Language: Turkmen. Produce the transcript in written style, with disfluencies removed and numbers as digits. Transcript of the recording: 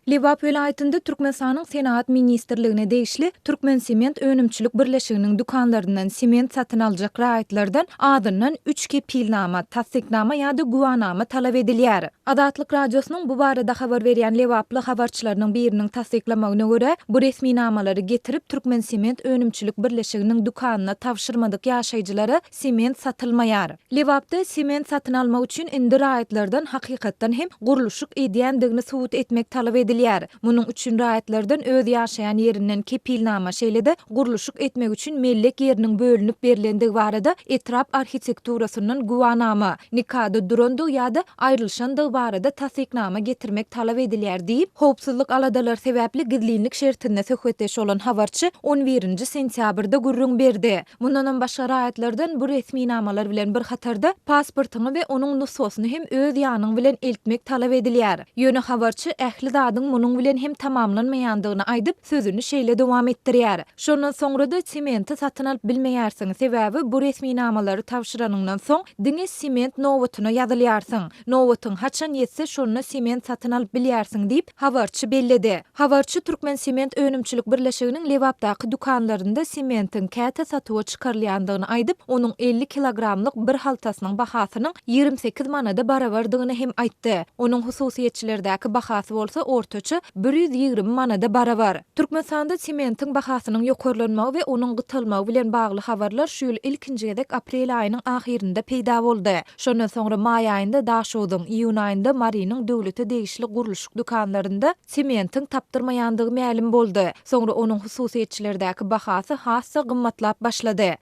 Liwap vilayetinde Türkmenistanyň Senat ministrligine degişli Türkmen Sement Önümçülük birleşiginiň dukanlaryndan sement satyn aljak raýatlardan adyndan 3 kepilnama, tasdiknama ýa-da guwanama talap edilýär. Adatlyk radiosynyň bu barada habar berýän Liwaply habarçylarynyň biriniň tasdiklamagyna görä, bu resmi namalary getirip Türkmen Sement Önümçülük birleşiginiň dukanyna tapşyrmadyk ýaşaýjylara sement satylmaýar. Liwapda sement satyn almak üçin indi raýatlardan hakykatdan hem guruluşyk edýändigini subut etmek talap edilýär. Munyň üçin raýatlardan öz ýaşaýan ýerinden kepilnama şeýlede guruluşyk etmek üçin mellek ýeriniň bölünip berilendigi barada etrap arhitekturasynyň guwanama, nikada durandyg ýa-da aýrylşandygy barada tasdiknama getirmek talap edilýär diýip, howpsuzlyk aladalar sebäpli gizlinlik şertine söhbetdeş olan habarçy 11 sentýabrda gurrun berdi. Mundan başga raýatlardan bu resmi namalar bilen bir hatarda pasportyny we onuň nüshasyny hem öz ýanyň bilen eltmek talap edilýär. Ýöne habarçy ähli zadyň munyň bilen hem tamamlanmaýandygyny aýdyp sözüni şeýle dowam etdirýär. Şondan soňra da sementi satyn alyp bilmeýärsiň, sebäbi bu resmi namalary tapşyranyňdan soň diňe sement nowatyna ýazylýarsyň. Nowatyň haçan ýetse şonu sement satyn alyp bilýärsiň diýip habarçy belledi. Habarçy Türkmen Sement Önümçülük birleşiginiň Liwapdaky dukanlarynda sementin käte satyga çykarylýandygyny aýdyp, onuň 50 kilogramlyk bir haltasynyň bahasynyň 28 manada barabardygyny hem aýtdy. Onuň hususiýetçilerdäki bahasy bolsa ortaça 120 manada barabar. Türkmenistanda sementin bahasynyň ýokarlanmagy we onuň gytylmagy bilen bagly habarlar şu ýyl ilkinji gedek aprel aýynyň ahirinde peýda boldy. Şondan soňra may aýynda Daşowdyň, iýun aýynda Marynyň döwlete degişli guruluşyk dukanlarynda sementin tapdyrmaýandygy ma'lum boldy. Soňra onuň hususiýetçilerdäki bahasy hassa gymmatlap başlady.